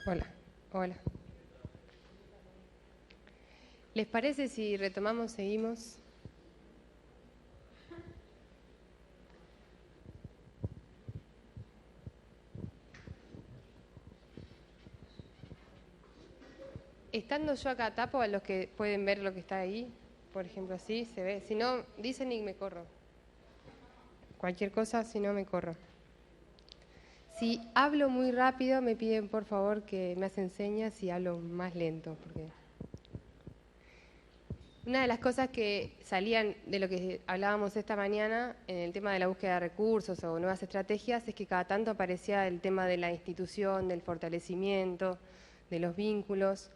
Hola, hola. ¿Les parece si retomamos, seguimos? Estando yo acá tapo a los que pueden ver lo que está ahí, por ejemplo, así se ve. Si no, dicen y me corro. Cualquier cosa, si no, me corro. Si hablo muy rápido, me piden por favor que me hacen señas si hablo más lento, porque una de las cosas que salían de lo que hablábamos esta mañana en el tema de la búsqueda de recursos o nuevas estrategias es que cada tanto aparecía el tema de la institución, del fortalecimiento, de los vínculos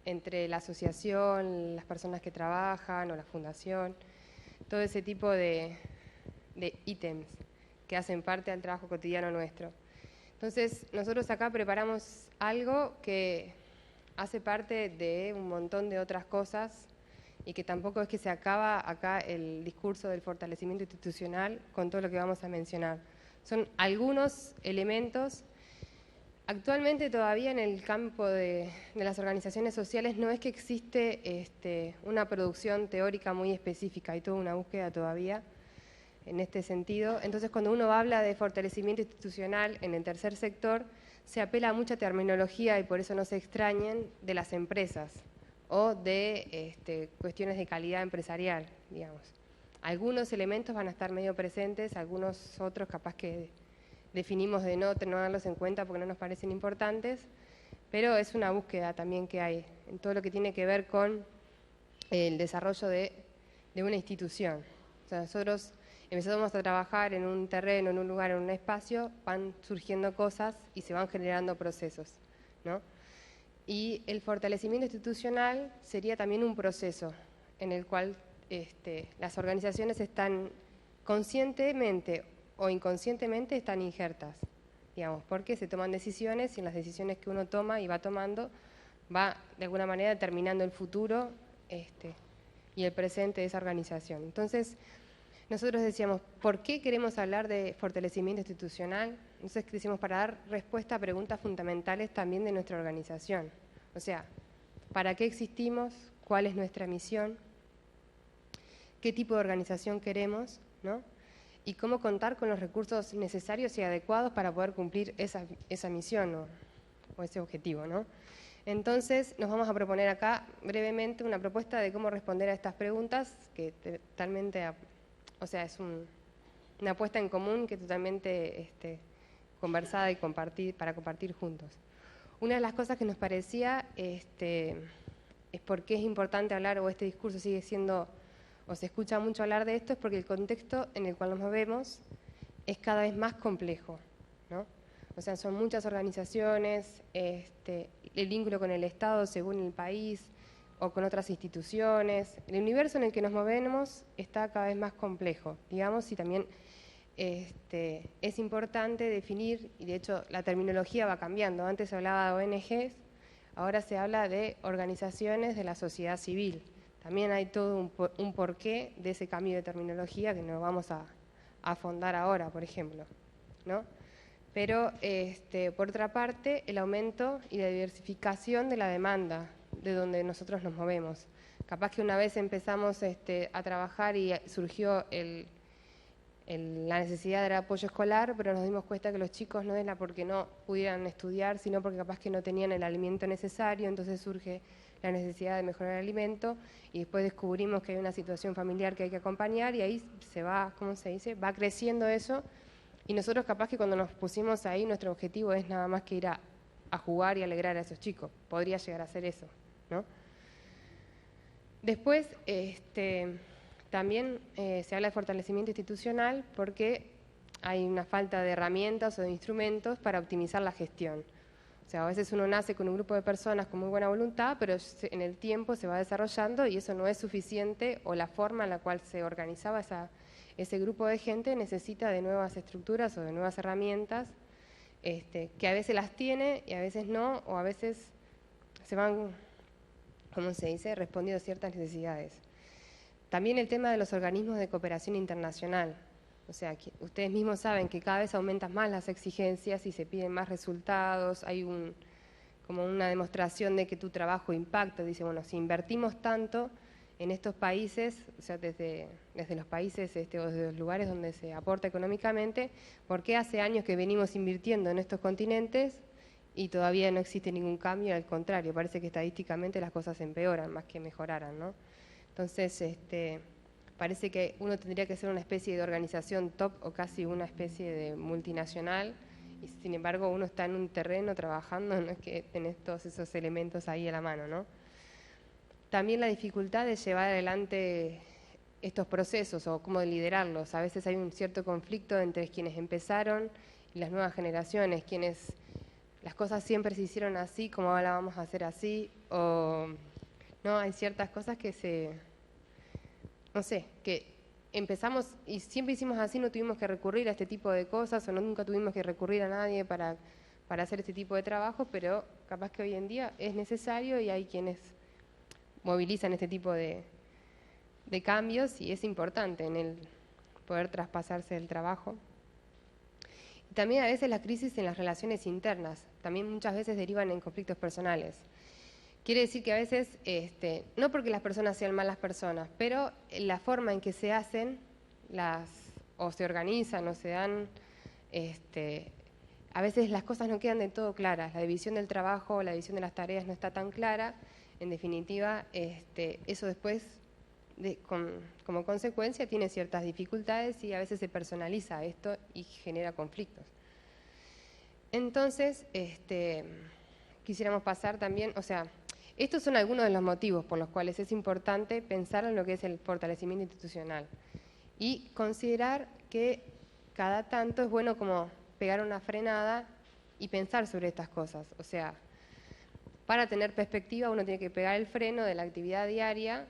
entre la asociación, las personas que trabajan o la fundación, todo ese tipo de ítems que hacen parte del trabajo cotidiano nuestro. Entonces, nosotros acá preparamos algo que hace parte de un montón de otras cosas y que tampoco es que se acaba acá el discurso del fortalecimiento institucional con todo lo que vamos a mencionar. Son algunos elementos. Actualmente todavía en el campo de las organizaciones sociales no es que existe una producción teórica muy específica, hay toda una búsqueda todavía en este sentido. Entonces, cuando uno habla de fortalecimiento institucional en el tercer sector, se apela a mucha terminología y por eso no se extrañen de las empresas o de cuestiones de calidad empresarial, digamos. Algunos elementos van a estar medio presentes, algunos otros capaz que definimos de no tenerlos en cuenta porque no nos parecen importantes, pero es una búsqueda también que hay en todo lo que tiene que ver con el desarrollo de una institución. O sea, nosotros empezamos a trabajar en un terreno, en un lugar, en un espacio, van surgiendo cosas y se van generando procesos, ¿no? Y el fortalecimiento institucional sería también un proceso en el cual las organizaciones están conscientemente o inconscientemente están injertas, digamos, porque se toman decisiones y en las decisiones que uno toma y va tomando va de alguna manera determinando el futuro y el presente de esa organización. Entonces, nosotros decíamos, ¿por qué queremos hablar de fortalecimiento institucional? Entonces decimos, para dar respuesta a preguntas fundamentales también de nuestra organización. O sea, ¿para qué existimos? ¿Cuál es nuestra misión? ¿Qué tipo de organización queremos? ¿No? Y cómo contar con los recursos necesarios y adecuados para poder cumplir esa misión o ese objetivo, ¿no? Entonces, nos vamos a proponer acá brevemente una propuesta de cómo responder a estas preguntas, que totalmente, o sea, es una apuesta en común que totalmente conversada y para compartir juntos. Una de las cosas que nos parecía es por qué es importante hablar, o este discurso sigue siendo, o se escucha mucho hablar de esto, es porque el contexto en el cual nos movemos es cada vez más complejo, ¿no? O sea, son muchas organizaciones, el vínculo con el Estado según el país o con otras instituciones. El universo en el que nos movemos está cada vez más complejo, digamos, y también es importante definir, y de hecho la terminología va cambiando. Antes se hablaba de ONGs, ahora se habla de organizaciones de la sociedad civil. También hay todo un porqué de ese cambio de terminología que nos vamos a afondar ahora, por ejemplo, ¿no? Pero, por otra parte, el aumento y la diversificación de la demanda de donde nosotros nos movemos. Capaz que una vez empezamos a trabajar y surgió la necesidad del apoyo escolar, pero nos dimos cuenta que los chicos no era porque no pudieran estudiar, sino porque capaz que no tenían el alimento necesario, entonces surge la necesidad de mejorar el alimento y después descubrimos que hay una situación familiar que hay que acompañar y ahí se va, ¿cómo se dice? Va creciendo eso y nosotros capaz que cuando nos pusimos ahí nuestro objetivo es nada más que ir a jugar y alegrar a esos chicos. Podría llegar a ser eso, ¿no? Después, también se habla de fortalecimiento institucional porque hay una falta de herramientas o de instrumentos para optimizar la gestión. O sea, a veces uno nace con un grupo de personas con muy buena voluntad, pero en el tiempo se va desarrollando y eso no es suficiente, o la forma en la cual se organizaba ese grupo de gente necesita de nuevas estructuras o de nuevas herramientas, que a veces las tiene y a veces no, o a veces se van, ¿cómo se dice?, respondiendo a ciertas necesidades. También el tema de los organismos de cooperación internacional. O sea, que ustedes mismos saben que cada vez aumentan más las exigencias y se piden más resultados, hay como una demostración de que tu trabajo impacta. Dice, bueno, si invertimos tanto en estos países, o sea, desde los países o desde los lugares donde se aporta económicamente, ¿por qué hace años que venimos invirtiendo en estos continentes y todavía no existe ningún cambio? Al contrario, parece que estadísticamente las cosas empeoran más que mejoraran, ¿no? Entonces, parece que uno tendría que ser una especie de organización top o casi una especie de multinacional, y sin embargo uno está en un terreno trabajando, no es que tenés todos esos elementos ahí a la mano, ¿no? También la dificultad de llevar adelante estos procesos o cómo liderarlos. A veces hay un cierto conflicto entre quienes empezaron y las nuevas generaciones, quienes las cosas siempre se hicieron así, como ahora vamos a hacer así, o no, hay ciertas cosas que no sé, que empezamos y siempre hicimos así, no tuvimos que recurrir a este tipo de cosas o nunca tuvimos que recurrir a nadie para hacer este tipo de trabajo, pero capaz que hoy en día es necesario y hay quienes movilizan este tipo de cambios y es importante en el poder traspasarse el trabajo. Y también a veces la crisis en las relaciones internas, también muchas veces derivan en conflictos personales. Quiere decir que a veces, no porque las personas sean malas personas, pero la forma en que se hacen, o se organizan, o se dan, a veces las cosas no quedan del todo claras. La división del trabajo, la división de las tareas no está tan clara. En definitiva, eso después, como consecuencia, tiene ciertas dificultades y a veces se personaliza esto y genera conflictos. Entonces, quisiéramos pasar también, o sea, estos son algunos de los motivos por los cuales es importante pensar en lo que es el fortalecimiento institucional y considerar que cada tanto es bueno como pegar una frenada y pensar sobre estas cosas. O sea, para tener perspectiva uno tiene que pegar el freno de la actividad diaria,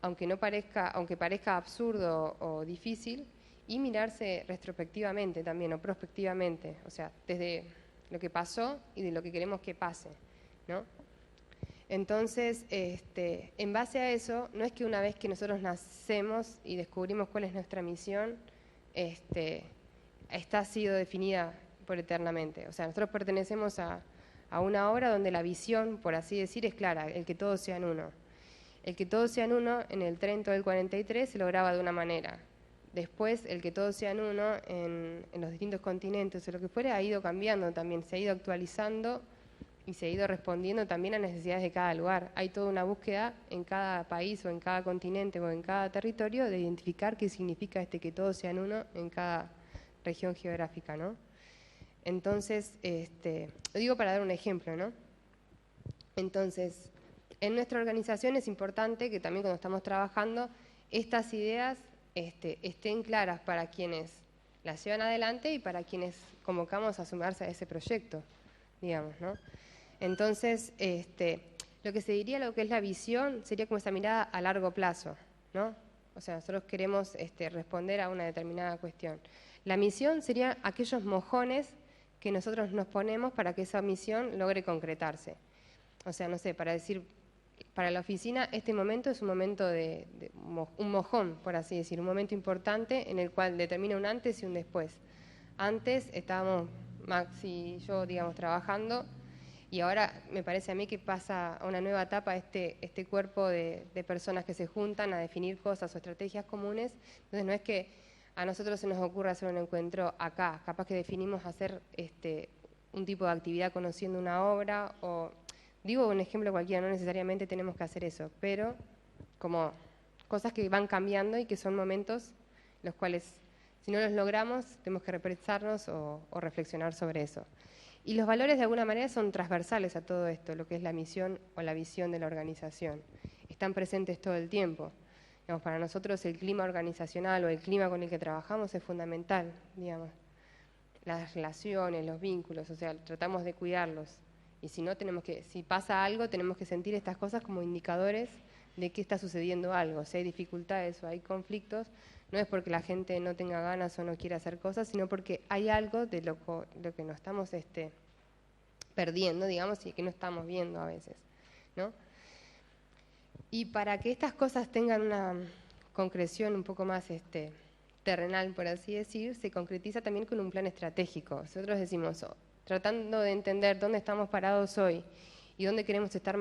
aunque parezca absurdo o difícil, y mirarse retrospectivamente también o prospectivamente, o sea, desde lo que pasó y de lo que queremos que pase, ¿no? Entonces, en base a eso, no es que una vez que nosotros nacemos y descubrimos cuál es nuestra misión, ha sido definida por eternamente. O sea, nosotros pertenecemos a una obra donde la visión, por así decir, es clara, el que todos sean uno. El que todos sean uno, en el Trento del 43 se lograba de una manera. Después, el que todos sean uno en los distintos continentes o lo que fuera, ha ido cambiando también, se ha ido actualizando y se ha ido respondiendo también a necesidades de cada lugar. Hay toda una búsqueda en cada país o en cada continente o en cada territorio de identificar qué significa que todos sean uno en cada región geográfica, ¿no? Entonces, lo digo para dar un ejemplo, ¿no? Entonces, en nuestra organización es importante que también cuando estamos trabajando, estas ideas estén claras para quienes las llevan adelante y para quienes convocamos a sumarse a ese proyecto, digamos, ¿no? Entonces, lo que se diría, lo que es la visión, sería como esa mirada a largo plazo, ¿no? O sea, nosotros queremos responder a una determinada cuestión. La misión sería aquellos mojones que nosotros nos ponemos para que esa misión logre concretarse. O sea, no sé, para decir, para la oficina este momento es un momento un mojón, por así decir, un momento importante en el cual determina un antes y un después. Antes estábamos Max y yo, digamos, trabajando, y ahora me parece a mí que pasa a una nueva etapa este cuerpo de personas que se juntan a definir cosas o estrategias comunes. Entonces no es que a nosotros se nos ocurra hacer un encuentro acá, capaz que definimos hacer un tipo de actividad conociendo una obra, o digo un ejemplo cualquiera, no necesariamente tenemos que hacer eso, pero como cosas que van cambiando y que son momentos los cuales, si no los logramos, tenemos que repensarnos o reflexionar sobre eso. Y los valores de alguna manera son transversales a todo esto, lo que es la misión o la visión de la organización. Están presentes todo el tiempo. Digamos, para nosotros el clima organizacional o el clima con el que trabajamos es fundamental, digamos. Las relaciones, los vínculos, o sea, tratamos de cuidarlos. Y si pasa algo, tenemos que sentir estas cosas como indicadores de que está sucediendo algo. Si hay dificultades o hay conflictos, no es porque la gente no tenga ganas o no quiera hacer cosas, sino porque hay algo de lo que nos estamos perdiendo, digamos, y que no estamos viendo a veces, ¿no? Y para que estas cosas tengan una concreción un poco más terrenal, por así decir, se concretiza también con un plan estratégico. Nosotros decimos, tratando de entender dónde estamos parados hoy y dónde queremos estar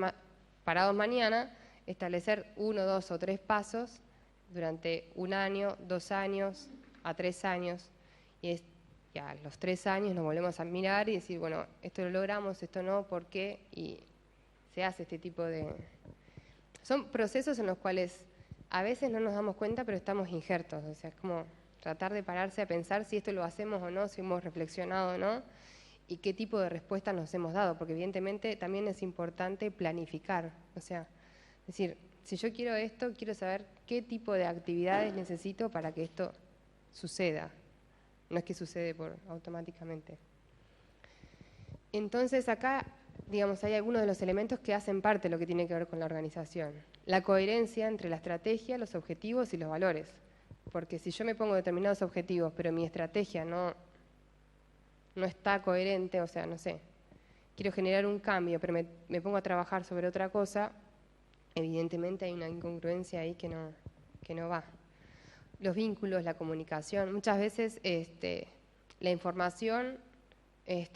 parados mañana, establecer 1, 2 o 3 pasos durante 1 año, 2 años, a 3 años, y a los 3 años nos volvemos a mirar y decir, bueno, esto lo logramos, esto no, ¿por qué? Y se hace este tipo de... Son procesos en los cuales a veces no nos damos cuenta, pero estamos injertos, o sea, es como tratar de pararse a pensar si esto lo hacemos o no, si hemos reflexionado o no, y qué tipo de respuesta nos hemos dado, porque evidentemente también es importante planificar, o sea, es decir, si yo quiero esto, quiero saber qué tipo de actividades necesito para que esto suceda, no es que sucede automáticamente. Entonces acá, digamos, hay algunos de los elementos que hacen parte de lo que tiene que ver con la organización. La coherencia entre la estrategia, los objetivos y los valores, porque si yo me pongo determinados objetivos, pero mi estrategia no está coherente, o sea, no sé, quiero generar un cambio, pero me pongo a trabajar sobre otra cosa, evidentemente hay una incongruencia ahí que no va. Los vínculos, la comunicación, muchas veces la información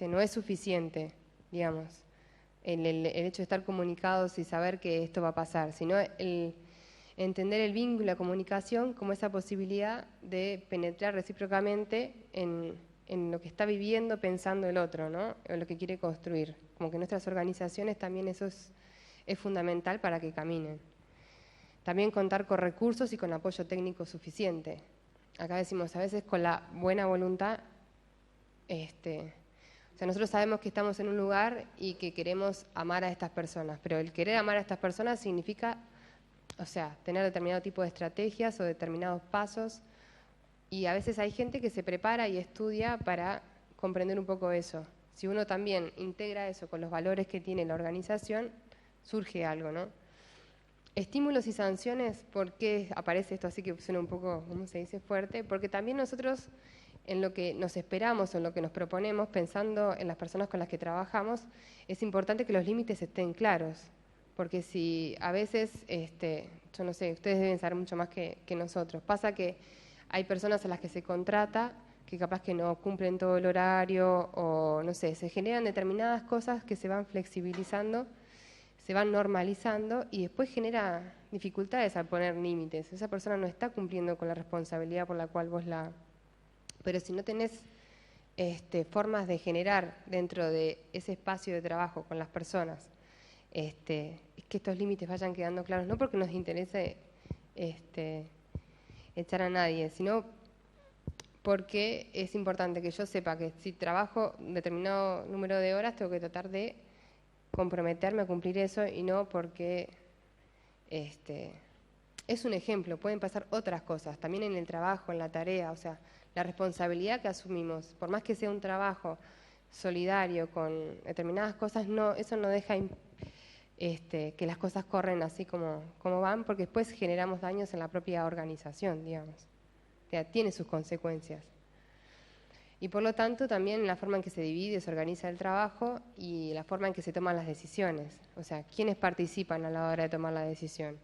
no es suficiente, digamos, el hecho de estar comunicados y saber que esto va a pasar, sino entender el vínculo, la comunicación como esa posibilidad de penetrar recíprocamente en lo que está viviendo, pensando el otro, ¿no? En lo que quiere construir. Como que nuestras organizaciones también eso es fundamental para que caminen. También contar con recursos y con apoyo técnico suficiente. Acá decimos, a veces con la buena voluntad, o sea, nosotros sabemos que estamos en un lugar y que queremos amar a estas personas, pero el querer amar a estas personas significa, o sea, tener determinado tipo de estrategias o determinados pasos, y a veces hay gente que se prepara y estudia para comprender un poco eso. Si uno también integra eso con los valores que tiene la organización, surge algo, ¿no? Estímulos y sanciones, ¿por qué aparece esto así que suena un poco, ¿cómo se dice?, fuerte? Porque también nosotros, en lo que nos esperamos, en lo que nos proponemos, pensando en las personas con las que trabajamos, es importante que los límites estén claros. Porque si a veces, yo no sé, ustedes deben saber mucho más que nosotros, pasa que hay personas a las que se contrata que capaz que no cumplen todo el horario o, no sé, se generan determinadas cosas que se van flexibilizando, se van normalizando y después genera dificultades al poner límites. Esa persona no está cumpliendo con la responsabilidad por la cual vos la... Pero si no tenés formas de generar dentro de ese espacio de trabajo con las personas, es que estos límites vayan quedando claros, no porque nos interese echar a nadie, sino porque es importante que yo sepa que si trabajo un determinado número de horas tengo que tratar de comprometerme a cumplir eso y no porque es un ejemplo, pueden pasar otras cosas, también en el trabajo, en la tarea, o sea, la responsabilidad que asumimos, por más que sea un trabajo solidario con determinadas cosas, eso no deja que las cosas corren así como van, porque después generamos daños en la propia organización, digamos. O sea, tiene sus consecuencias. Y por lo tanto también la forma en que se divide, se organiza el trabajo y la forma en que se toman las decisiones. O sea, ¿quiénes participan a la hora de tomar la decisión?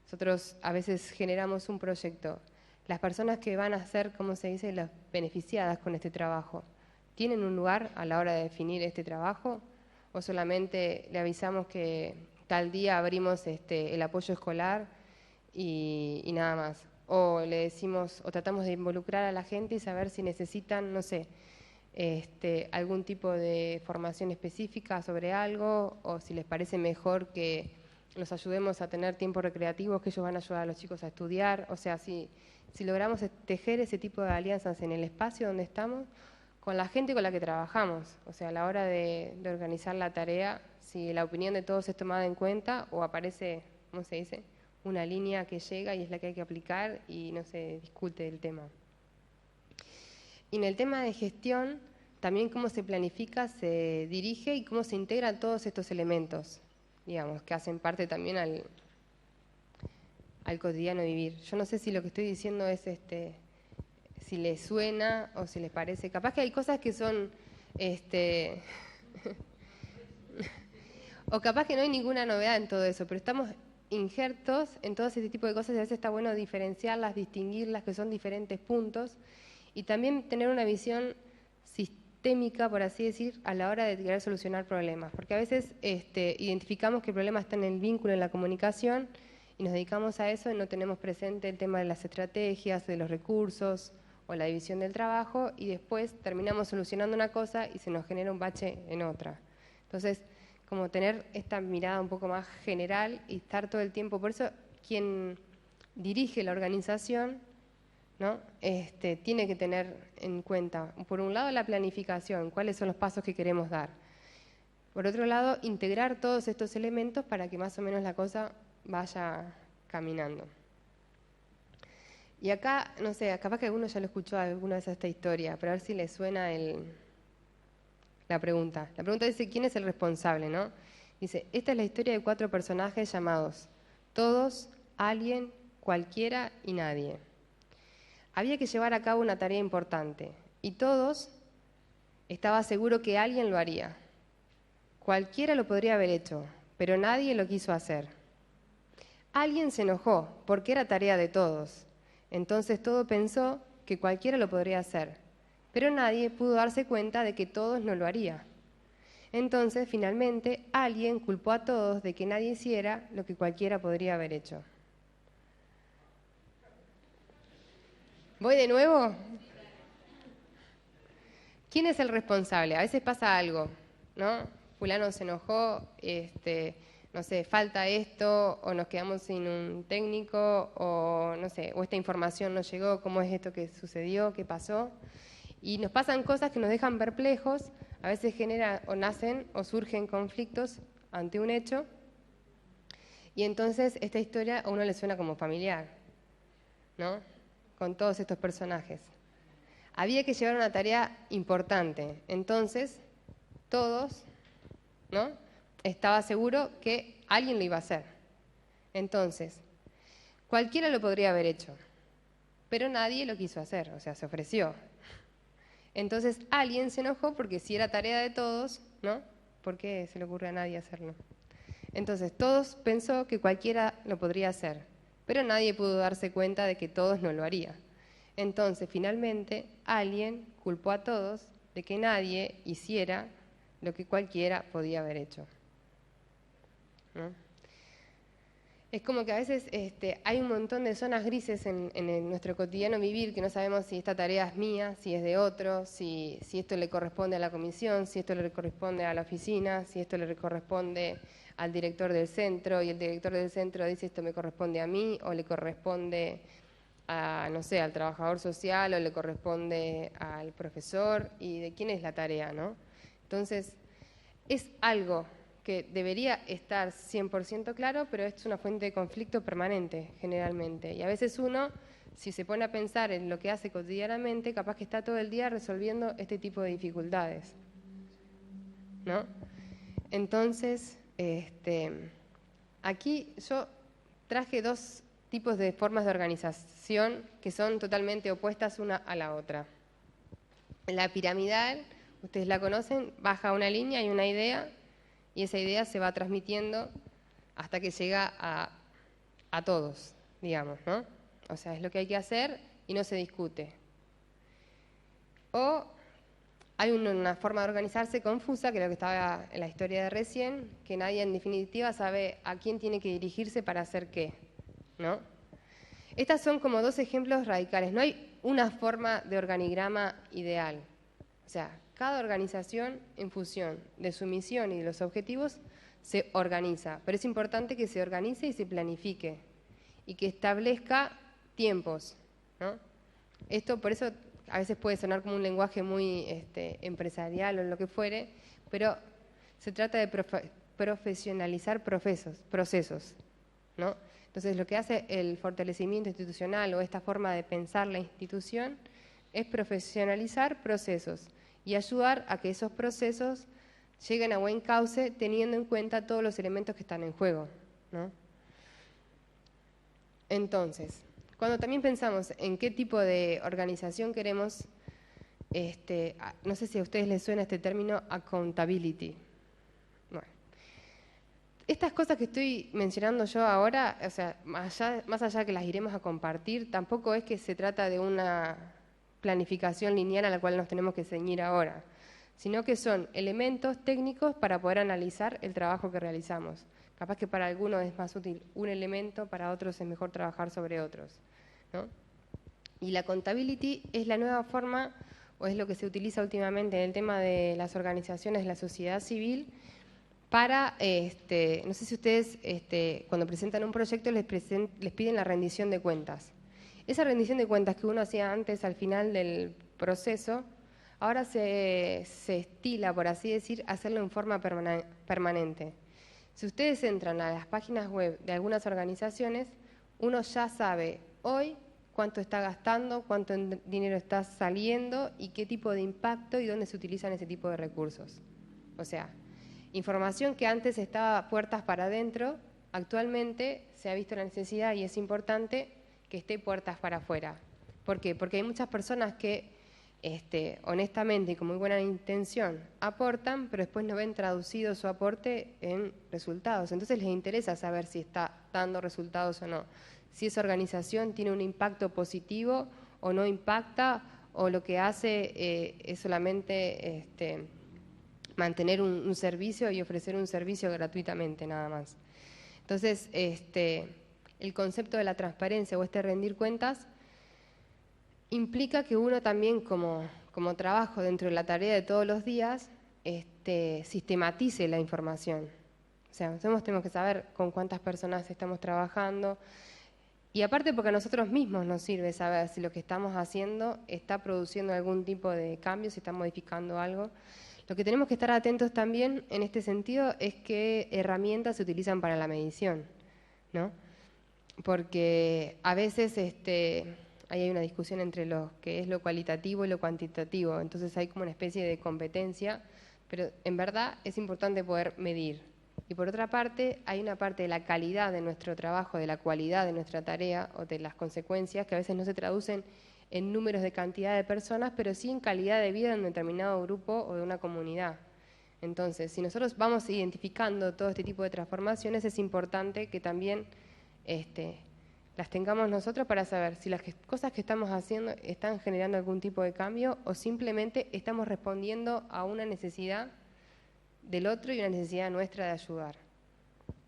Nosotros a veces generamos un proyecto. Las personas que van a ser, ¿cómo se dice?, las beneficiadas con este trabajo, ¿tienen un lugar a la hora de definir este trabajo? ¿O solamente le avisamos que tal día abrimos el apoyo escolar y nada más? O le decimos, o tratamos de involucrar a la gente y saber si necesitan, no sé, algún tipo de formación específica sobre algo, o si les parece mejor que los ayudemos a tener tiempos recreativos, que ellos van a ayudar a los chicos a estudiar. O sea, si logramos tejer ese tipo de alianzas en el espacio donde estamos, con la gente con la que trabajamos, o sea, a la hora de organizar la tarea, si la opinión de todos es tomada en cuenta o aparece, ¿cómo se dice?, una línea que llega y es la que hay que aplicar y no se discute el tema. Y en el tema de gestión, también cómo se planifica, se dirige y cómo se integran todos estos elementos, digamos, que hacen parte también al cotidiano vivir. Yo no sé si lo que estoy diciendo es si les suena o si les parece. Capaz que hay cosas que son o capaz que no hay ninguna novedad en todo eso, pero estamos injertos en todo ese tipo de cosas y a veces está bueno diferenciarlas, distinguirlas, que son diferentes puntos, y también tener una visión sistémica, por así decir, a la hora de querer solucionar problemas, porque a veces identificamos que el problema está en el vínculo, en la comunicación, y nos dedicamos a eso y no tenemos presente el tema de las estrategias, de los recursos o la división del trabajo, y después terminamos solucionando una cosa y se nos genera un bache en otra. Entonces, como tener esta mirada un poco más general y estar todo el tiempo, por eso quien dirige la organización, ¿no? Tiene que tener en cuenta, por un lado, la planificación, cuáles son los pasos que queremos dar. Por otro lado, integrar todos estos elementos para que más o menos la cosa vaya caminando. Y acá, no sé, capaz que alguno ya lo escuchó alguna vez esta historia, pero a ver si le suena la pregunta. La pregunta dice, ¿quién es el responsable, no? Dice, esta es la historia de 4 personajes llamados todos, alguien, cualquiera y nadie. Había que llevar a cabo una tarea importante y todos estaba seguro que alguien lo haría. Cualquiera lo podría haber hecho, pero nadie lo quiso hacer. Alguien se enojó porque era tarea de todos. Entonces todo pensó que cualquiera lo podría hacer, pero nadie pudo darse cuenta de que todos no lo haría. Entonces, finalmente, alguien culpó a todos de que nadie hiciera lo que cualquiera podría haber hecho. ¿Voy de nuevo? ¿Quién es el responsable? A veces pasa algo, ¿no? Fulano se enojó, no sé, falta esto, o nos quedamos sin un técnico, o no sé, o esta información no llegó, ¿cómo es esto que sucedió? ¿Qué pasó? Y nos pasan cosas que nos dejan perplejos, a veces generan o nacen o surgen conflictos ante un hecho, y entonces esta historia a uno le suena como familiar, ¿no? Con todos estos personajes. Había que llevar una tarea importante, entonces todos, ¿no? Estaba seguro que alguien lo iba a hacer. Entonces, cualquiera lo podría haber hecho, pero nadie lo quiso hacer, o sea, se ofreció. Entonces alguien se enojó porque si era tarea de todos, ¿no? ¿Por qué se le ocurre a nadie hacerlo? Entonces todos pensó que cualquiera lo podría hacer, pero nadie pudo darse cuenta de que todos no lo harían. Entonces finalmente alguien culpó a todos de que nadie hiciera lo que cualquiera podía haber hecho, ¿no? Es como que a veces hay un montón de zonas grises en nuestro cotidiano vivir que no sabemos si esta tarea es mía, si es de otro, si esto le corresponde a la comisión, si esto le corresponde a la oficina, si esto le corresponde al director del centro y el director del centro dice esto me corresponde a mí o le corresponde a, no sé, al trabajador social o le corresponde al profesor y de quién es la tarea, ¿no? Entonces, es algo que debería estar 100% claro, pero es una fuente de conflicto permanente, generalmente. Y a veces uno, si se pone a pensar en lo que hace cotidianamente, capaz que está todo el día resolviendo este tipo de dificultades, ¿no? Entonces, aquí yo traje 2 tipos de formas de organización que son totalmente opuestas una a la otra. La piramidal, ustedes la conocen, baja una línea, hay una idea, y esa idea se va transmitiendo hasta que llega a todos, digamos, ¿no? O sea, es lo que hay que hacer y no se discute. O hay una forma de organizarse confusa, que es lo que estaba en la historia de recién, que nadie en definitiva sabe a quién tiene que dirigirse para hacer qué, ¿no? Estas son como 2 ejemplos radicales. No hay una forma de organigrama ideal. O sea, cada organización, en función de su misión y de los objetivos, se organiza. Pero es importante que se organice y se planifique y que establezca tiempos, ¿no? Esto, por eso, a veces puede sonar como un lenguaje muy empresarial o lo que fuere, pero se trata de profesionalizar procesos, ¿no? Entonces, lo que hace el fortalecimiento institucional o esta forma de pensar la institución es profesionalizar procesos y ayudar a que esos procesos lleguen a buen cauce teniendo en cuenta todos los elementos que están en juego, ¿no? Entonces, cuando también pensamos en qué tipo de organización queremos, no sé si a ustedes les suena este término accountability. Bueno, estas cosas que estoy mencionando yo ahora, o sea, más allá que las iremos a compartir, tampoco es que se trata de una planificación lineal a la cual nos tenemos que ceñir ahora, sino que son elementos técnicos para poder analizar el trabajo que realizamos. Capaz que para algunos es más útil un elemento, para otros es mejor trabajar sobre otros, ¿no? Y la accountability es la nueva forma, o es lo que se utiliza últimamente en el tema de las organizaciones de la sociedad civil, para, no sé si ustedes cuando presentan un proyecto les piden la rendición de cuentas. Esa rendición de cuentas que uno hacía antes al final del proceso, ahora se estila, por así decir, hacerlo en forma permanente. Si ustedes entran a las páginas web de algunas organizaciones, uno ya sabe hoy cuánto está gastando, cuánto dinero está saliendo y qué tipo de impacto y dónde se utilizan ese tipo de recursos. O sea, información que antes estaba puertas para adentro, actualmente se ha visto la necesidad y es importante que esté puertas para afuera. ¿Por qué? Porque hay muchas personas que honestamente y con muy buena intención aportan, pero después no ven traducido su aporte en resultados. Entonces les interesa saber si está dando resultados o no. Si esa organización tiene un impacto positivo o no impacta, o lo que hace es solamente mantener un servicio y ofrecer un servicio gratuitamente nada más. Entonces, el concepto de la transparencia o rendir cuentas implica que uno también como trabajo dentro de la tarea de todos los días sistematice la información. O sea, nosotros tenemos que saber con cuántas personas estamos trabajando. Y aparte porque a nosotros mismos nos sirve saber si lo que estamos haciendo está produciendo algún tipo de cambio, si está modificando algo. Lo que tenemos que estar atentos también en este sentido es qué herramientas se utilizan para la medición, ¿no? Porque a veces ahí hay una discusión entre lo que es lo cualitativo y lo cuantitativo, entonces hay como una especie de competencia, pero en verdad es importante poder medir. Y por otra parte, hay una parte de la calidad de nuestro trabajo, de la cualidad de nuestra tarea o de las consecuencias que a veces no se traducen en números de cantidad de personas, pero sí en calidad de vida de un determinado grupo o de una comunidad. Entonces, si nosotros vamos identificando todo este tipo de transformaciones, es importante que también las tengamos nosotros para saber si las cosas que estamos haciendo están generando algún tipo de cambio o simplemente estamos respondiendo a una necesidad del otro y una necesidad nuestra de ayudar.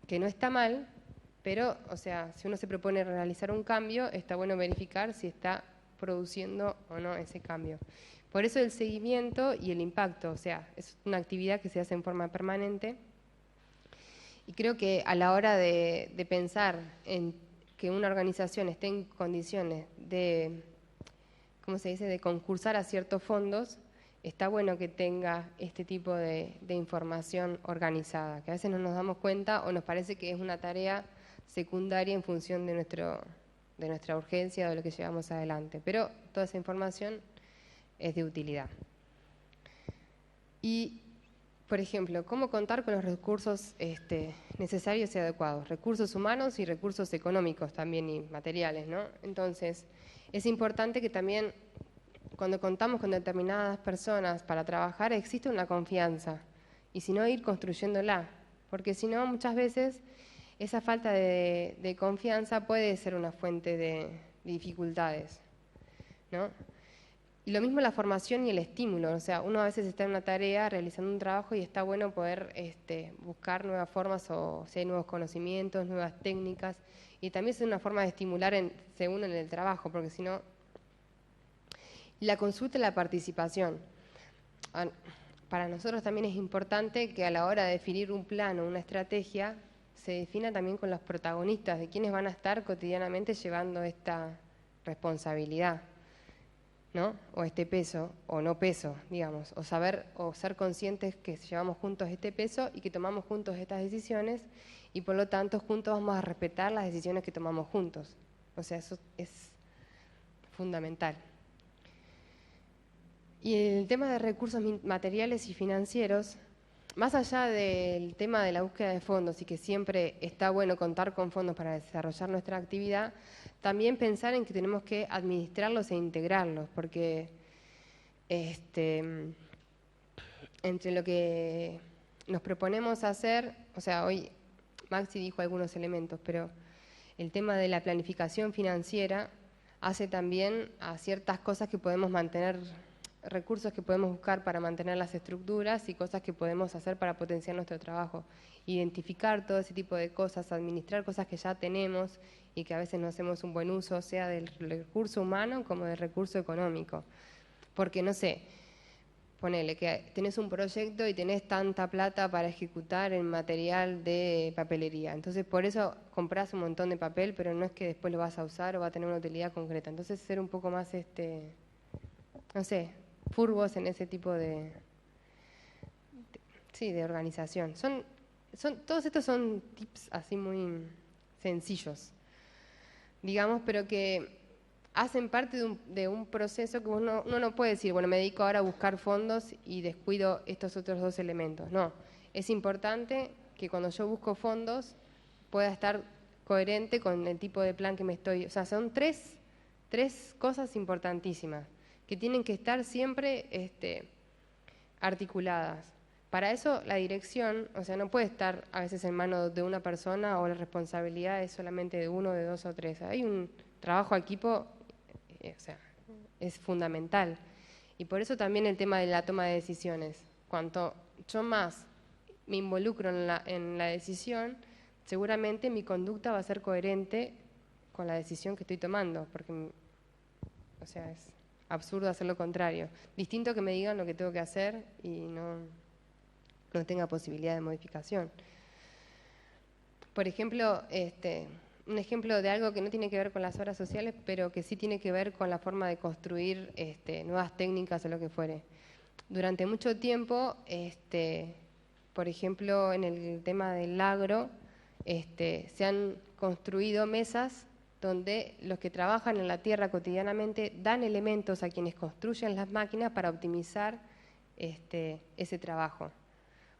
Que no está mal, pero, o sea, si uno se propone realizar un cambio, está bueno verificar si está produciendo o no ese cambio. Por eso el seguimiento y el impacto, o sea, es una actividad que se hace en forma permanente. Y creo que a la hora de pensar en que una organización esté en condiciones de, ¿cómo se dice?, de concursar a ciertos fondos, está bueno que tenga este tipo de información organizada, que a veces no nos damos cuenta o nos parece que es una tarea secundaria en función de nuestra urgencia o de lo que llevamos adelante. Pero toda esa información es de utilidad. Y, por ejemplo, ¿cómo contar con los recursos necesarios y adecuados? Recursos humanos y recursos económicos también y materiales, ¿no? Entonces, es importante que también cuando contamos con determinadas personas para trabajar, existe una confianza. Y si no, ir construyéndola. Porque si no, muchas veces esa falta de confianza puede ser una fuente de dificultades, ¿no? Y lo mismo la formación y el estímulo. O sea, uno a veces está en una tarea, realizando un trabajo, y está bueno poder buscar nuevas formas o si hay nuevos conocimientos, nuevas técnicas. Y también es una forma de estimular según en el trabajo, porque si no... La consulta y la participación. Para nosotros también es importante que a la hora de definir un plan o una estrategia se defina también con los protagonistas, de quienes van a estar cotidianamente llevando esta responsabilidad, ¿no? O este peso, o no peso, digamos, o saber o ser conscientes que llevamos juntos este peso y que tomamos juntos estas decisiones y por lo tanto juntos vamos a respetar las decisiones que tomamos juntos. O sea, eso es fundamental. Y el tema de recursos materiales y financieros, más allá del tema de la búsqueda de fondos y que siempre está bueno contar con fondos para desarrollar nuestra actividad, también pensar en que tenemos que administrarlos e integrarlos, porque entre lo que nos proponemos hacer, o sea, hoy Maxi dijo algunos elementos, pero el tema de la planificación financiera hace también a ciertas cosas que podemos mantener, recursos que podemos buscar para mantener las estructuras y cosas que podemos hacer para potenciar nuestro trabajo. Identificar todo ese tipo de cosas, administrar cosas que ya tenemos y que a veces no hacemos un buen uso, sea del recurso humano como del recurso económico. Porque, no sé, ponele que tenés un proyecto y tenés tanta plata para ejecutar en material de papelería. Entonces, por eso comprás un montón de papel, pero no es que después lo vas a usar o va a tener una utilidad concreta. Entonces, ser un poco más, no sé, furgos en ese tipo sí, de organización. Todos estos son tips así muy sencillos, digamos, pero que hacen parte de un proceso que uno no puede decir, bueno, me dedico ahora a buscar fondos y descuido estos otros dos elementos. No, es importante que cuando yo busco fondos pueda estar coherente con el tipo de plan que me estoy... O sea, son tres cosas importantísimas que tienen que estar siempre articuladas. Para eso la dirección, o sea, no puede estar a veces en manos de una persona o la responsabilidad es solamente de uno, de dos o tres. Hay un trabajo equipo, o sea, es fundamental. Y por eso también el tema de la toma de decisiones. Cuanto yo más me involucro en la decisión, seguramente mi conducta va a ser coherente con la decisión que estoy tomando, porque, o sea, es absurdo hacer lo contrario. Distinto que me digan lo que tengo que hacer y no tenga posibilidad de modificación. Por ejemplo, un ejemplo de algo que no tiene que ver con las obras sociales, pero que sí tiene que ver con la forma de construir nuevas técnicas o lo que fuere. Durante mucho tiempo, por ejemplo, en el tema del agro, se han construido mesas donde los que trabajan en la tierra cotidianamente dan elementos a quienes construyen las máquinas para optimizar ese trabajo.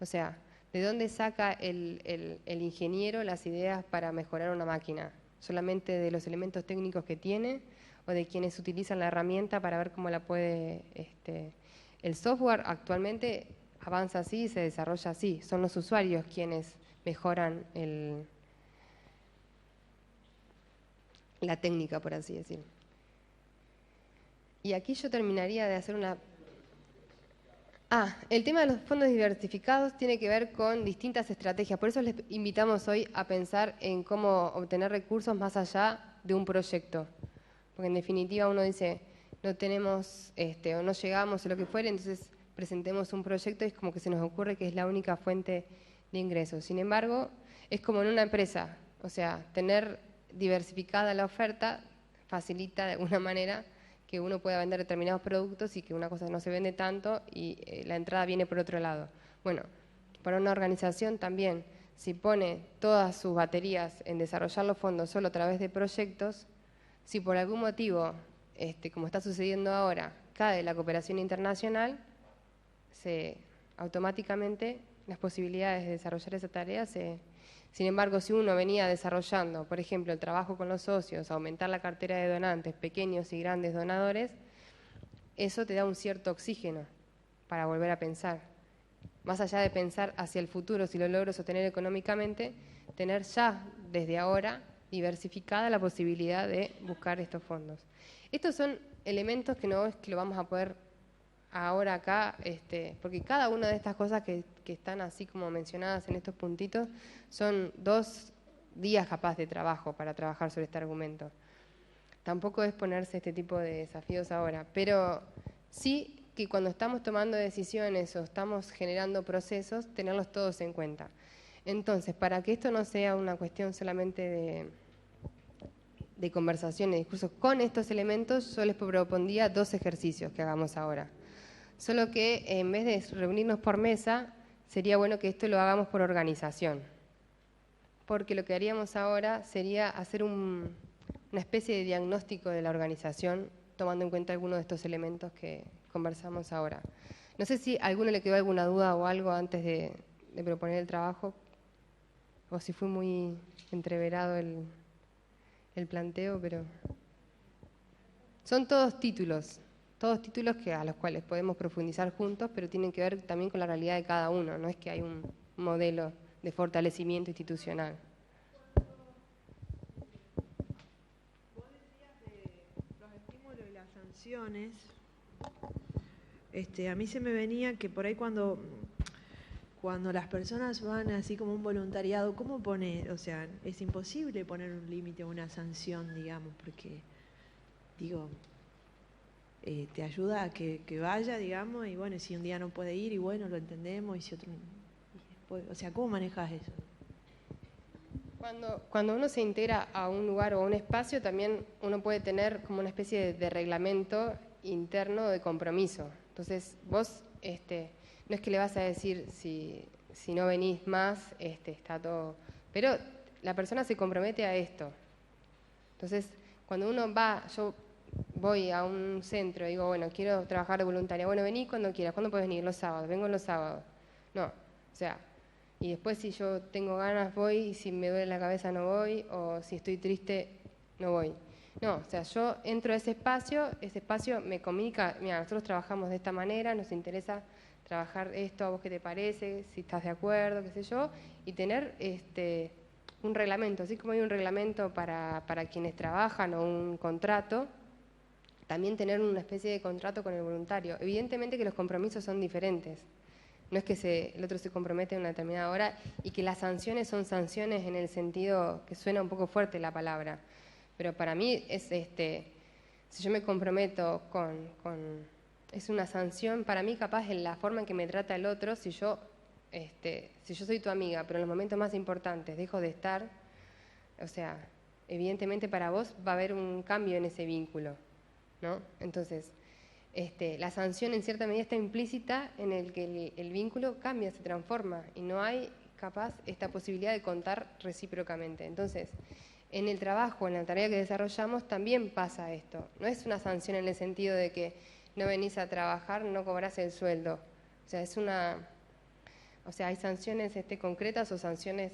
O sea, ¿de dónde saca el ingeniero las ideas para mejorar una máquina? ¿Solamente de los elementos técnicos que tiene o de quienes utilizan la herramienta para ver cómo la puede... El software actualmente avanza así y se desarrolla así. Son los usuarios quienes mejoran la técnica, por así decir. Y aquí yo terminaría de hacer una... el tema de los fondos diversificados tiene que ver con distintas estrategias. Por eso les invitamos hoy a pensar en cómo obtener recursos más allá de un proyecto. Porque en definitiva uno dice, no tenemos o no llegamos o lo que fuere, entonces presentemos un proyecto y es como que se nos ocurre que es la única fuente de ingresos. Sin embargo, es como en una empresa. O sea, tener diversificada la oferta facilita de alguna manera que uno pueda vender determinados productos y que una cosa no se vende tanto y la entrada viene por otro lado. Bueno, para una organización también, si pone todas sus baterías en desarrollar los fondos solo a través de proyectos, si por algún motivo, como está sucediendo ahora, cae la cooperación internacional, automáticamente las posibilidades de desarrollar esa tarea Sin embargo, si uno venía desarrollando, por ejemplo, el trabajo con los socios, aumentar la cartera de donantes, pequeños y grandes donadores, eso te da un cierto oxígeno para volver a pensar. Más allá de pensar hacia el futuro, si lo logro sostener económicamente, tener ya desde ahora diversificada la posibilidad de buscar estos fondos. Estos son elementos que no es que lo vamos a poder ahora acá, porque cada una de estas cosas que están así como mencionadas en estos puntitos son 2 días capaz de trabajo para trabajar sobre este argumento. Tampoco es ponerse este tipo de desafíos ahora, pero sí que cuando estamos tomando decisiones o estamos generando procesos, tenerlos todos en cuenta. Entonces, para que esto no sea una cuestión solamente de conversación y discursos con estos elementos, yo les propondría 2 ejercicios que hagamos ahora. Solo que en vez de reunirnos por mesa, sería bueno que esto lo hagamos por organización. Porque lo que haríamos ahora sería hacer una especie de diagnóstico de la organización, tomando en cuenta algunos de estos elementos que conversamos ahora. No sé si a alguno le quedó alguna duda o algo antes de proponer el trabajo, o si fue muy entreverado el planteo, pero... Son todos títulos a los cuales podemos profundizar juntos, pero tienen que ver también con la realidad de cada uno. No es que hay un modelo de fortalecimiento institucional. Vos decías de los estímulos y las sanciones. A mí se me venía que por ahí cuando las personas van así como un voluntariado, ¿cómo poner? O sea, es imposible poner un límite o una sanción, digamos, porque, digo, te ayuda a que vaya, digamos, y bueno, si un día no puede ir, y bueno, lo entendemos, y si otro... o sea, ¿cómo manejas eso? Cuando uno se integra a un lugar o a un espacio, también uno puede tener como una especie de reglamento interno de compromiso. Entonces, vos no es que le vas a decir si no venís más, está todo... Pero la persona se compromete a esto. Entonces, cuando uno va, yo voy a un centro y digo, bueno, quiero trabajar de voluntaria. Bueno, vení cuando quieras. ¿Cuándo puedes venir? Los sábados. Vengo los sábados. No, o sea... Y después si yo tengo ganas voy, y si me duele la cabeza no voy, o si estoy triste no voy. No, o sea, yo entro a ese espacio me comunica, mira, nosotros trabajamos de esta manera, nos interesa trabajar esto, a vos qué te parece, si estás de acuerdo, qué sé yo, y tener un reglamento, así como hay un reglamento para quienes trabajan o un contrato, también tener una especie de contrato con el voluntario. Evidentemente que los compromisos son diferentes. No es que el otro se compromete a una determinada hora y que las sanciones son sanciones en el sentido que suena un poco fuerte la palabra. Pero para mí es si yo me comprometo es una sanción, para mí capaz en la forma en que me trata el otro, si yo soy tu amiga, pero en los momentos más importantes dejo de estar, o sea, evidentemente para vos va a haber un cambio en ese vínculo, ¿no? Entonces, la sanción en cierta medida está implícita en el que el vínculo cambia, se transforma y no hay capaz esta posibilidad de contar recíprocamente. Entonces, en el trabajo, en la tarea que desarrollamos también pasa esto. No es una sanción en el sentido de que no venís a trabajar, no cobrás el sueldo. O sea, hay sanciones concretas o sanciones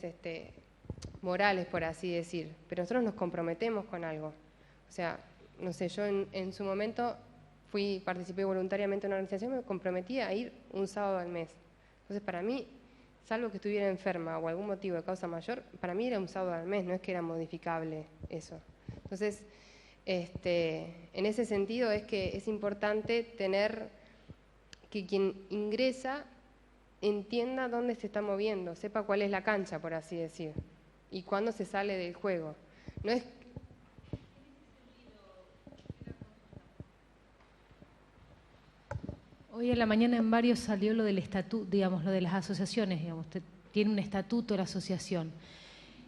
morales, por así decir, pero nosotros nos comprometemos con algo. O sea, no sé, yo en su momento participé voluntariamente en una organización, me comprometí a ir un sábado al mes. Entonces, para mí, salvo que estuviera enferma o algún motivo de causa mayor, para mí era un sábado al mes, no es que era modificable eso. Entonces, en ese sentido es que es importante tener que quien ingresa entienda dónde se está moviendo, sepa cuál es la cancha, por así decir, y cuándo se sale del juego. No es Hoy en la mañana en varios salió lo del estatuto, digamos, lo de las asociaciones, digamos, tiene un estatuto la asociación.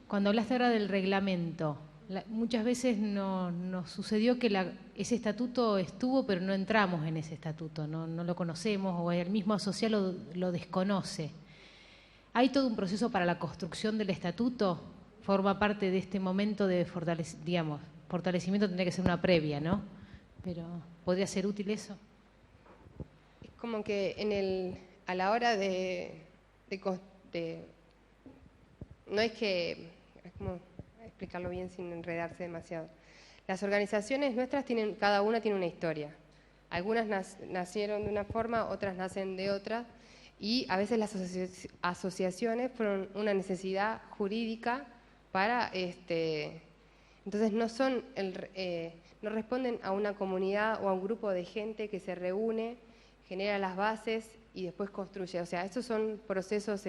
Cuando hablaste ahora del reglamento, muchas veces nos sucedió que ese estatuto estuvo, pero no entramos en ese estatuto, no lo conocemos o el mismo asociado lo desconoce. ¿Hay todo un proceso para la construcción del estatuto? Forma parte de este momento de fortalecimiento, tendría que ser una previa, ¿no? Pero ¿podría ser útil eso? Como que a la hora no es que, es como explicarlo bien sin enredarse demasiado. Las organizaciones nuestras cada una tiene una historia. Algunas nacieron de una forma, otras nacen de otra, y a veces las asociaciones fueron una necesidad jurídica para, entonces no responden a una comunidad o a un grupo de gente que se reúne, genera las bases y después construye. O sea, estos son procesos,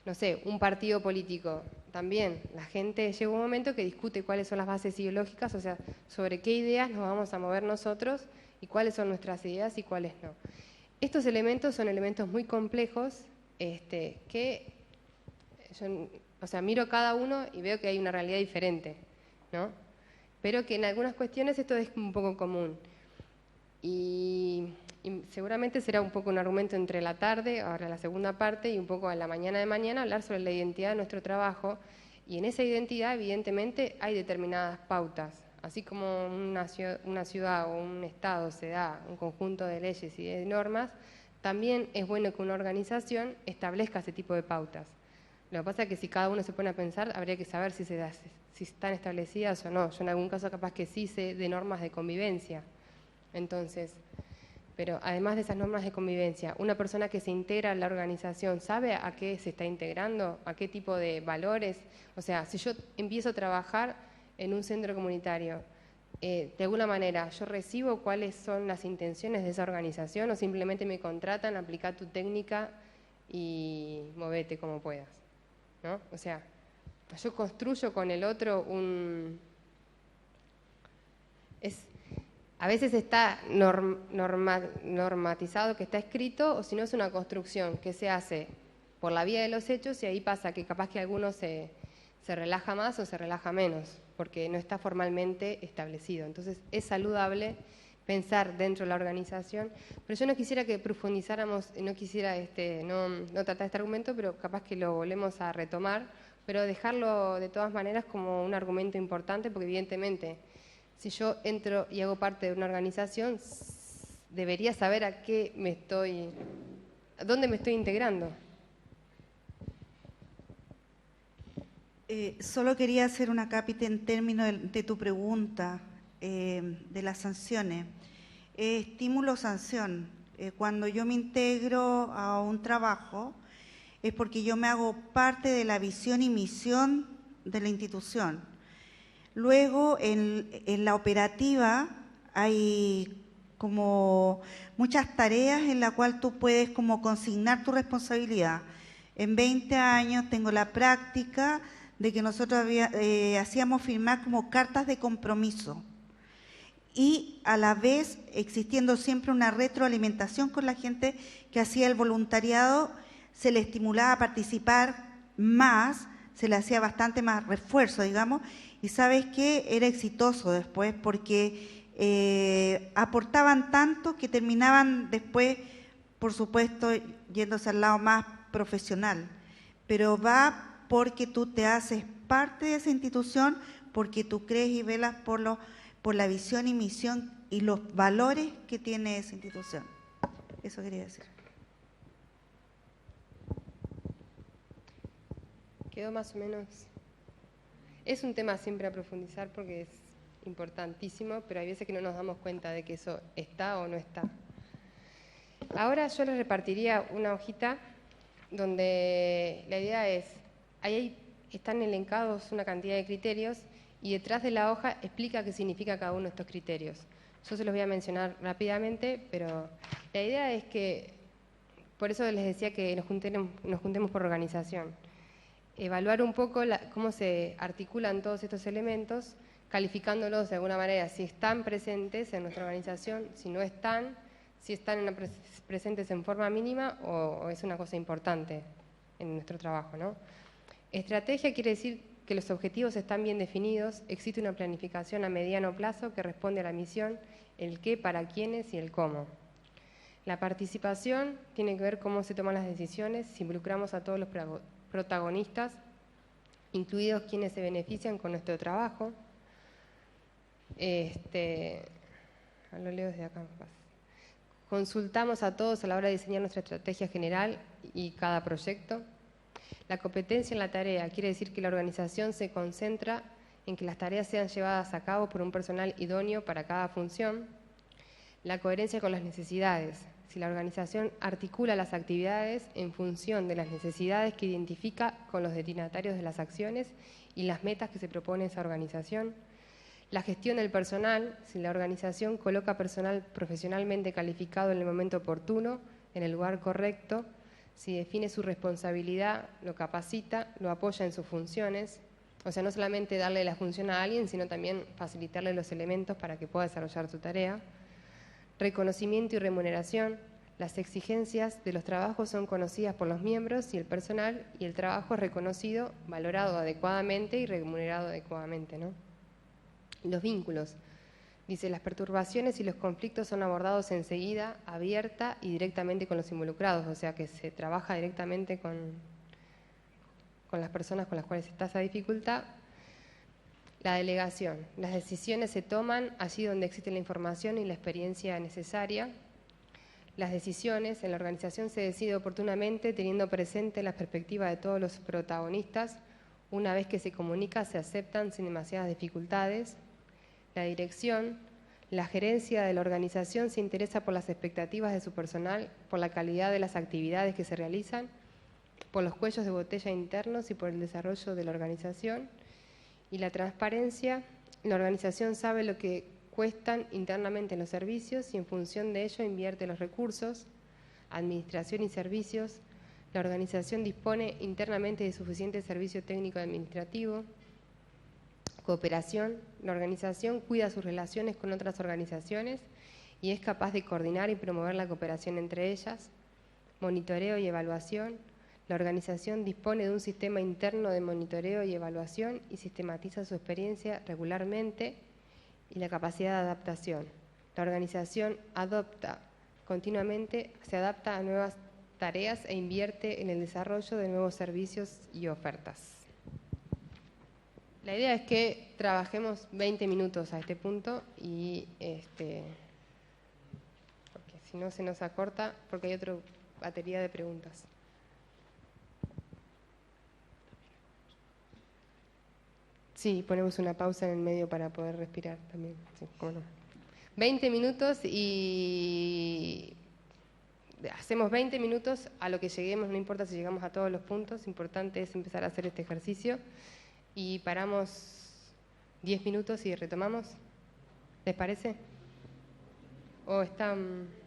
no sé, un partido político. También la gente llega un momento que discute cuáles son las bases ideológicas, o sea, sobre qué ideas nos vamos a mover nosotros y cuáles son nuestras ideas y cuáles no. Estos elementos son elementos muy complejos que yo, o sea, miro cada uno y veo que hay una realidad diferente, ¿no? Pero que en algunas cuestiones esto es un poco común. Y seguramente será un poco un argumento entre la tarde, ahora la segunda parte, y un poco a la mañana de mañana hablar sobre la identidad de nuestro trabajo. Y en esa identidad, evidentemente, hay determinadas pautas. Así como una ciudad o un estado se da un conjunto de leyes y de normas, también es bueno que una organización establezca ese tipo de pautas. Lo que pasa es que si cada uno se pone a pensar, habría que saber si están establecidas o no. Yo en algún caso capaz que sí sé de normas de convivencia. Entonces, Pero además de esas normas de convivencia, una persona que se integra a la organización, ¿sabe a qué se está integrando? ¿A qué tipo de valores? O sea, si yo empiezo a trabajar en un centro comunitario, de alguna manera, ¿yo recibo cuáles son las intenciones de esa organización o simplemente me contratan, aplica tu técnica y movete como puedas? ¿No? O sea, yo construyo con el otro a veces está normatizado, que está escrito, o si no es una construcción que se hace por la vía de los hechos y ahí pasa que capaz que alguno se relaja más o se relaja menos, porque no está formalmente establecido. Entonces es saludable pensar dentro de la organización, pero yo no quisiera que profundizáramos, no quisiera no tratar este argumento, pero capaz que lo volvemos a retomar, pero dejarlo de todas maneras como un argumento importante, porque evidentemente si yo entro y hago parte de una organización, debería saber a dónde me estoy integrando. Solo quería hacer una cápita en términos de tu pregunta de las sanciones. Estímulo-sanción. Cuando yo me integro a un trabajo es porque yo me hago parte de la visión y misión de la institución. Luego, en la operativa hay como muchas tareas en las cuales tú puedes como consignar tu responsabilidad. En 20 años tengo la práctica de que nosotros hacíamos firmar como cartas de compromiso y a la vez existiendo siempre una retroalimentación con la gente que hacía el voluntariado, se le estimulaba a participar más, se le hacía bastante más refuerzo, digamos, y ¿sabes qué? Era exitoso después porque aportaban tanto que terminaban después, por supuesto, yéndose al lado más profesional, pero va porque tú te haces parte de esa institución, porque tú crees y velas por la visión y misión y los valores que tiene esa institución. Eso quería decir. Quedó más o menos. Es un tema siempre a profundizar porque es importantísimo, pero hay veces que no nos damos cuenta de que eso está o no está. Ahora yo les repartiría una hojita donde la idea es, ahí están elencados una cantidad de criterios y detrás de la hoja explica qué significa cada uno de estos criterios. Yo se los voy a mencionar rápidamente, pero la idea es que, por eso les decía que nos juntemos por organización. Evaluar un poco cómo se articulan todos estos elementos, calificándolos de alguna manera, si están presentes en nuestra organización, si no están, si están presentes en forma mínima o es una cosa importante en nuestro trabajo, ¿no? Estrategia quiere decir que los objetivos están bien definidos, existe una planificación a mediano plazo que responde a la misión, el qué, para quiénes y el cómo. La participación tiene que ver cómo se toman las decisiones, si involucramos a todos los protagonistas, incluidos quienes se benefician con nuestro trabajo. Lo leo desde acá. Consultamos a todos a la hora de diseñar nuestra estrategia general y cada proyecto. La competencia en la tarea quiere decir que la organización se concentra en que las tareas sean llevadas a cabo por un personal idóneo para cada función. La coherencia con las necesidades. Si la organización articula las actividades en función de las necesidades que identifica con los destinatarios de las acciones y las metas que se propone esa organización. La gestión del personal, si la organización coloca personal profesionalmente calificado en el momento oportuno, en el lugar correcto, si define su responsabilidad, lo capacita, lo apoya en sus funciones, o sea, no solamente darle la función a alguien, sino también facilitarle los elementos para que pueda desarrollar su tarea. Reconocimiento y remuneración. Las exigencias de los trabajos son conocidas por los miembros y el personal y el trabajo es reconocido, valorado adecuadamente y remunerado adecuadamente, ¿no? Los vínculos. Dice, las perturbaciones y los conflictos son abordados enseguida, abierta y directamente con los involucrados, o sea que se trabaja directamente con las personas con las cuales está esa dificultad. La delegación. Las decisiones se toman allí donde existe la información y la experiencia necesaria. Las decisiones en la organización se decide oportunamente teniendo presente la perspectiva de todos los protagonistas. Una vez que se comunica, se aceptan sin demasiadas dificultades. La dirección. La gerencia de la organización se interesa por las expectativas de su personal, por la calidad de las actividades que se realizan, por los cuellos de botella internos y por el desarrollo de la organización. Y la transparencia, la organización sabe lo que cuestan internamente los servicios y en función de ello invierte los recursos, administración y servicios. La organización dispone internamente de suficiente servicio técnico y administrativo. Cooperación. La organización cuida sus relaciones con otras organizaciones y es capaz de coordinar y promover la cooperación entre ellas. Monitoreo y evaluación. La organización dispone de un sistema interno de monitoreo y evaluación y sistematiza su experiencia regularmente. Y la capacidad de adaptación. La organización adopta continuamente, se adapta a nuevas tareas e invierte en el desarrollo de nuevos servicios y ofertas. La idea es que trabajemos 20 minutos a este punto y porque si no se nos acorta, porque hay otra batería de preguntas. Sí, ponemos una pausa en el medio para poder respirar también. Sí, cómo no. 20 minutos y hacemos 20 minutos a lo que lleguemos, no importa si llegamos a todos los puntos, importante es empezar a hacer este ejercicio y paramos 10 minutos y retomamos. ¿Les parece? ¿O están...?